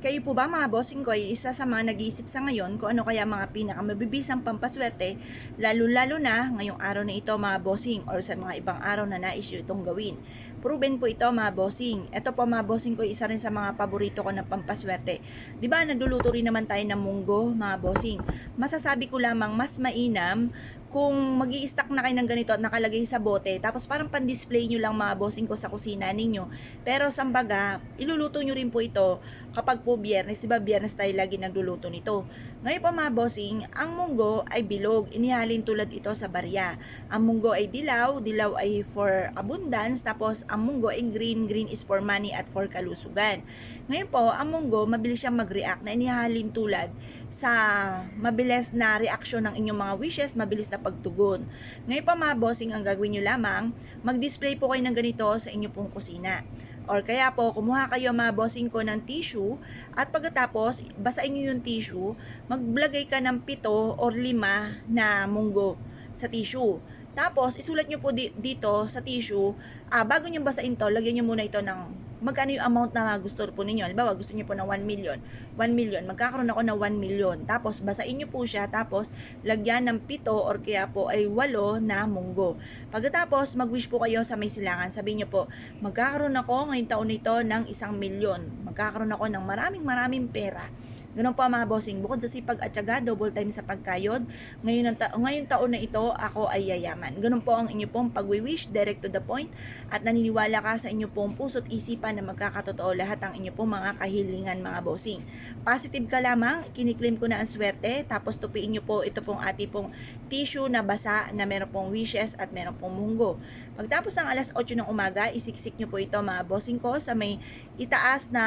Kayo po ba mga bossing ko ay isa sa mga nag-iisip sa ngayon kung ano kaya mga pinakamabibisang pampaswerte, lalo-lalo na ngayong araw na ito mga bossing or sa mga ibang araw na nais nyo itong gawin. Proven po ito mga bossing. Ito po mga bossing ko isa rin sa mga paborito ko na pampaswerte. Di ba nagluluto rin naman tayo ng munggo mga bossing. Masasabi ko lamang mas mainam kung mag stack na kayo ng ganito at nakalagay sa bote, tapos parang pan-display nyo lang mga bossing ko sa kusina ninyo. Pero sambaga, iluluto nyo rin po ito kapag po biyernes, di ba biyernes tayo lagi nagluluto nito. Ngayon pa mga bossing, ang munggo ay bilog, inihalin tulad ito sa barya. Ang munggo ay dilaw, dilaw ay for abundance, tapos ang munggo ay green, green is for money at for kalusugan. Ngayon po, ang munggo, mabilis siyang mag-react na inihalin tulad sa mabilis na reaksyon ng inyong mga wishes, mabilis na pagtugon. Ngayon pa mga bossing, ang gagawin nyo lamang, mag-display po kayo ng ganito sa inyong pong kusina. Or kaya po, kumuha kayo mga bossing ko ng tissue at pagkatapos, basahin nyo yung tissue, maglagay ka ng 7 or 5 na munggo sa tissue. Tapos, isulat nyo po dito sa tissue, bago nyo basahin to, lagyan nyo muna ito ng magkano yung amount na gusto po ninyo. Halimbawa, gusto nyo po ng 1 million. 1 million, magkakaroon ako ng 1 million. Tapos, basahin nyo po siya, tapos, lagyan ng 7 or kaya po ay 8 na munggo. Pagkatapos, mag-wish po kayo sa may silangan. Sabihin nyo po, magkakaroon ako ngayong taon nito ng 1 milyon. Magkakaroon ako ng maraming pera. Ganun po mga bossing, bukod sa sipag at syaga, double time sa pagkayod, ngayong taon na ito, ako ay yayaman. Ganun po ang inyo pong pag-wish, direct to the point, at naniniwala ka sa inyo pong puso't isipan na magkakatotoo lahat ang inyo pong mga kahilingan mga bossing. Positive ka lamang, kiniklaim ko na ang swerte, tapos tupiin nyo po ito pong ating pong tissue na basa na meron pong wishes at meron pong munggo. Pagtapos ng alas 8 ng umaga, isiksik nyo po ito mga bossing ko sa may itaas na,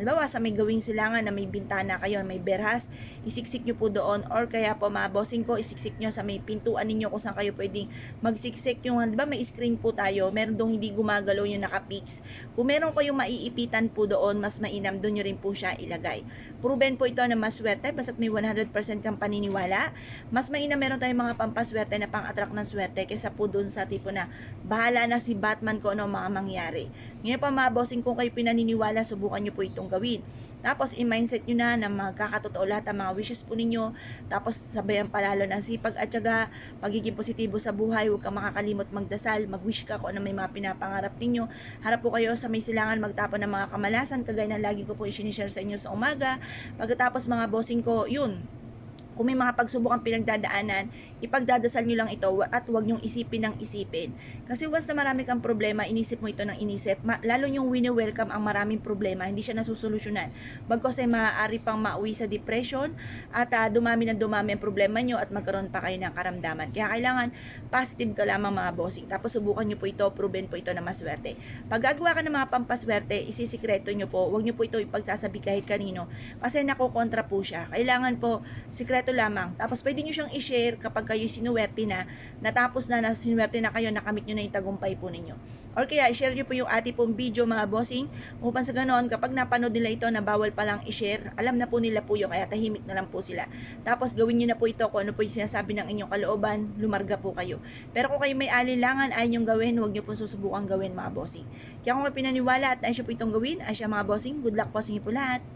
halimbawa sa may gawing silangan na may bintana kayo, may berhas, isiksik nyo po doon, or kaya po mga bossing ko, isiksik nyo sa may pintuan ninyo kung saan kayo pwedeng magsiksik yung, di ba may screen po tayo, meron doon hindi gumagalaw yung naka-fix. Kung meron kayong maiipitan po doon, mas mainam doon nyo rin po siya ilagay. Proven po ito na maswerte, basta't may 100% kang paniniwala, mas mainam meron tayong mga pampaswerte na pang-attract ng swerte kaysa po doon sa tipo na bahala na si Batman ko ano mga mangyari. Ngayon pa mga bossing, kung kayo pinaniniwala, subukan nyo po itong gawin. Tapos i-mindset nyo na magkakatotoo lahat ang mga wishes po ninyo. Tapos sabayan palalo ng sipag at syaga, pagiging positibo sa buhay, huwag kang makakalimot magdasal, mag-wish ka kung ano may mga pinapangarap ninyo. Harap po kayo sa may silangan, magtapon ng mga kamalasan, kagaya ng lagi ko po i-share sa inyo sa umaga. Pagkatapos mga bossing ko, yun, kung may mga pagsubok ang pinagdadaanan, ipagdadasal nyo lang ito at huwag nyong isipin ng isipin. Kasi once na marami kang problema, inisip mo ito ng inisip, lalo nyong wini-welcome ang maraming problema, hindi siya nasusolusyonan. Bagkos ay maaari pang mauwi sa depression at dumami ng dumami ang problema nyo at magkaroon pa kayo ng karamdaman. Kaya kailangan positive ka lamang mga bossing. Tapos subukan nyo po ito, proven po ito na maswerte. Pag gagawa ka ng mga pampaswerte, isisikreto nyo po, huwag nyo po ito ipagsasabi kahit kanino kasi nakokontra po siya. Kailangan po sikreto lamang. Tapos pwede nyo siyang i-share kapag kayo sinuwerte na, natapos na sinuwerte na kayo, nakamit nyo na yung tagumpay po ninyo. Or kaya i-share nyo po yung ating pong video mga bossing, upang sa ganoon kapag napanood nila ito na bawal palang i-share, alam na po nila po yun, kaya tahimik na lang po sila. Tapos gawin nyo na po ito kung ano po yung sinasabi ng inyong kalooban, lumarga po kayo. Pero kung kayo may alinlangan ay inyong gawin, huwag nyo po susubukan gawin mga bossing. Kaya kung kayo pinaniwala at nais nyo po itong gawin, ay siya mga bossing, good luck po sa inyo po lahat.